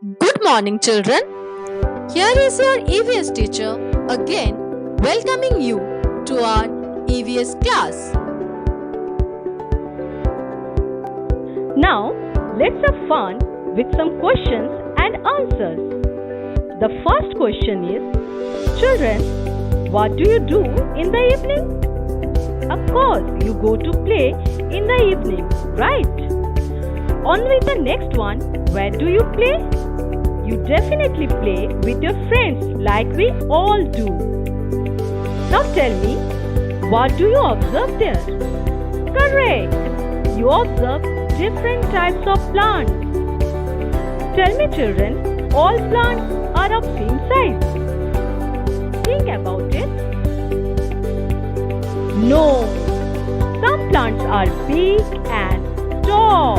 Good morning, children. Here is your EVS teacher again welcoming you to our EVS class. Now, let's have fun with some questions and answers. The first question is, children, what do you do in the evening? Of course, you go to play in the evening, right? On with the next one, where do you play? You definitely play with your friends like we all do. Now tell me, what do you observe there? Correct! You observe different types of plants. Tell me children, all plants are of same size. Think about it. No, some plants are big and tall.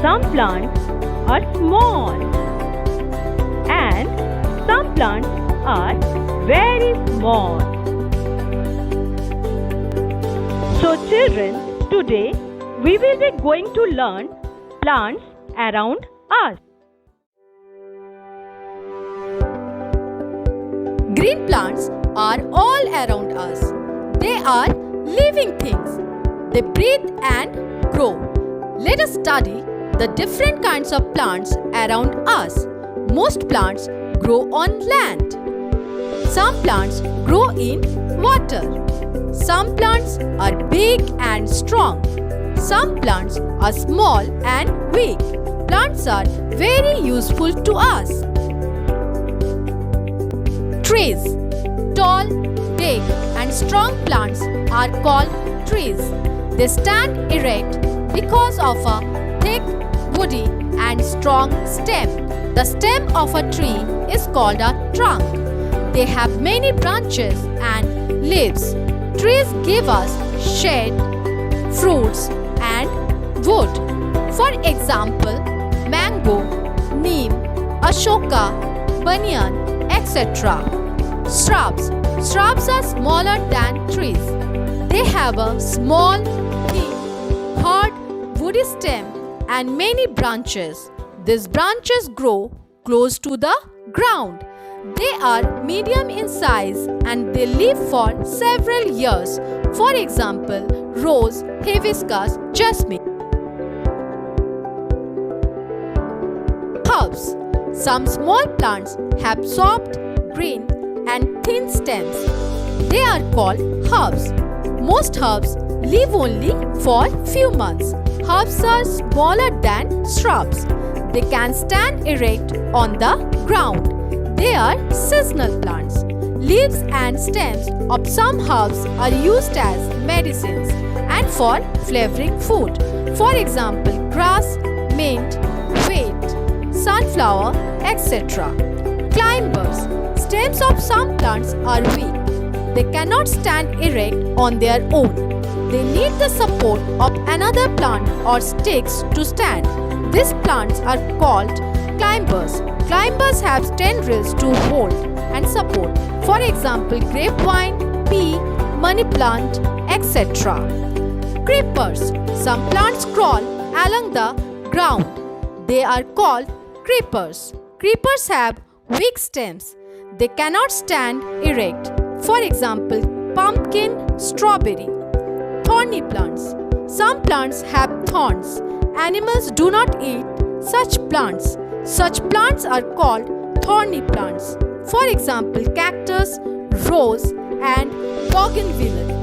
Some plants are small and some plants are very small. So children, today we will be going to learn plants around us. Green plants are all around us. They are living things. They breathe and grow. Let us study the different kinds of plants around us. Most plants grow on land. Some plants grow in water. Some plants are big and strong. Some plants are small and weak. Plants are very useful to us. Trees. Tall, big and strong plants are called trees. They stand erect because of a thick, woody and strong stem. The stem of a tree is called a trunk. They have many branches and leaves. Trees give us shade, fruits and wood. For example, mango, neem, ashoka, banyan, etc. Shrubs. Shrubs are smaller than trees. They have a small, thin, hard, woody stem and many branches. These branches grow close to the ground. They are medium in size and they live for several years. For example, rose, hibiscus, jasmine. Herbs. Some small plants have soft, green and thin stems. They are called herbs. Most herbs live only for few months. Herbs are smaller than shrubs. They can stand erect on the ground. They are seasonal plants. Leaves and stems of some herbs are used as medicines and for flavoring food. For example, grass, mint, wheat, sunflower, etc. Climbers. Stems of some plants are weak. They cannot stand erect on their own. They need the support of another plant or sticks to stand. These plants are called climbers. Climbers have tendrils to hold and support. For example, grapevine, pea, money plant, etc. Creepers. Some plants crawl along the ground. They are called creepers. Creepers have weak stems. They cannot stand erect. For example, pumpkin, strawberry. Thorny plants. Some plants have thorns. Animals do not eat such plants. Such plants are called thorny plants. For example, cactus, rose and bougainvillea.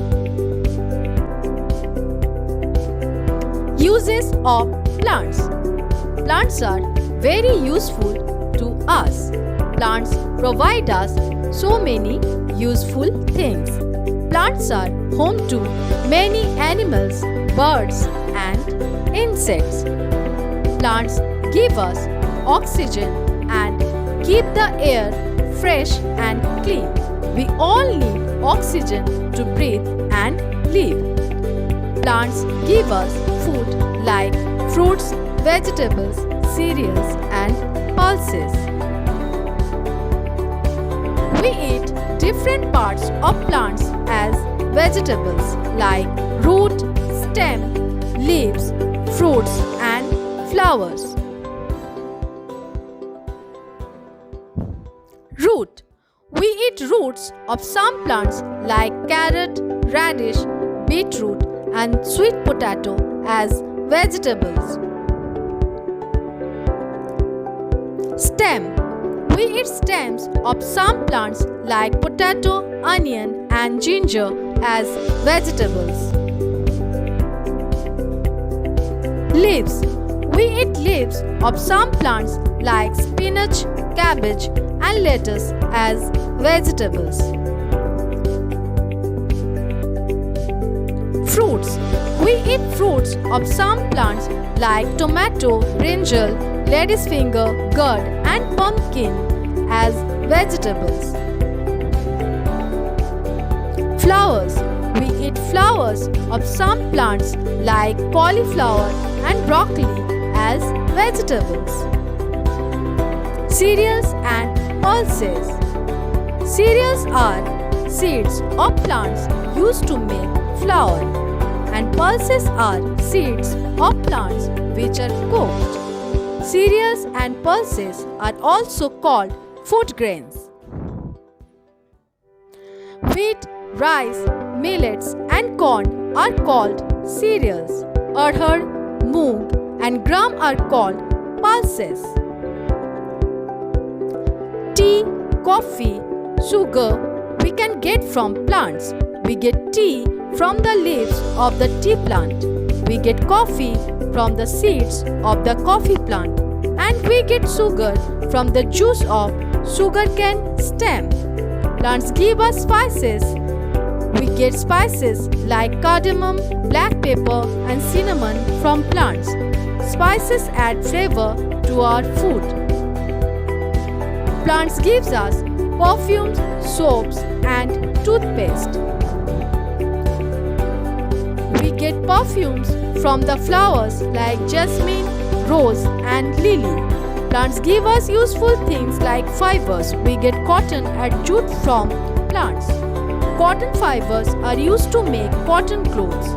Uses of plants. Plants are very useful to us. Plants provide us so many useful things. Plants are home to many animals, birds and insects. Plants give us oxygen and keep the air fresh and clean. We all need oxygen to breathe and live. Plants give us food like fruits, vegetables, cereals and pulses. We eat different parts of plants as vegetables like root, stem, leaves, fruits and flowers. Root. We eat roots of some plants like carrot, radish, beetroot and sweet potato as vegetables. Stem. We eat stems of some plants like potato, onion and ginger as vegetables. Leaves. We eat leaves of some plants like spinach, cabbage and lettuce as vegetables. Fruits. We eat fruits of some plants like tomato, brinjal, lady's finger, gourd and pumpkin as vegetables. Flowers. We eat flowers of some plants like cauliflower and broccoli as vegetables. Cereals and pulses. Cereals are seeds of plants used to make flour, and pulses are seeds of plants which are cooked. Cereals and pulses are also called food grains. Wheat, rice, millets and corn are called cereals. Arhar, moong and gram are called pulses. Tea, coffee, sugar we can get from plants. We get tea from the leaves of the tea plant. We get coffee from the seeds of the coffee plant. And we get sugar from the juice of sugarcane stem. Plants give us spices. We get spices like cardamom, black pepper and cinnamon from plants. Spices add flavor to our food. Plants gives us perfumes, soaps and toothpaste. We get perfumes from the flowers like jasmine, rose and lily. Plants give us useful things like fibers. We get cotton and jute from plants. Cotton fibers are used to make cotton clothes.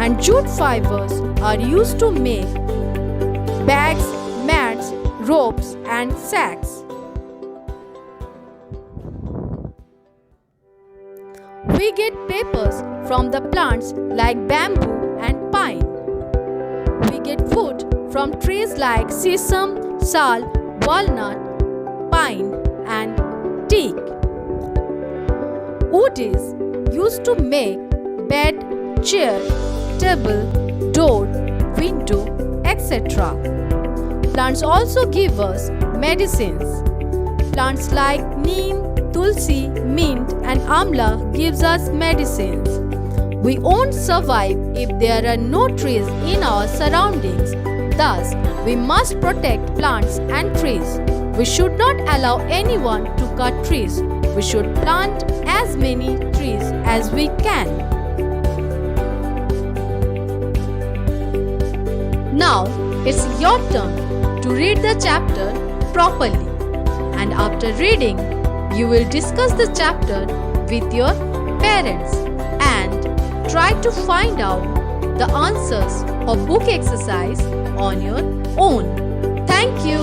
And jute fibers are used to make bags, mats, ropes and sacks. We get papers from the plants like bamboo and pine. We get wood from trees like sesame, sal, walnut, pine and teak. Wood is used to make bed, chair, table, door, window, etc. Plants also give us medicines. Plants like neem, tulsi, mint and amla gives us medicines. We won't survive if there are no trees in our surroundings. Thus, we must protect plants and trees. We should not allow anyone to cut trees. We should plant as many trees as we can. Now, it's your turn to read the chapter properly. And after reading, you will discuss the chapter with your parents and try to find out the answers of book exercise on your own. Thank you.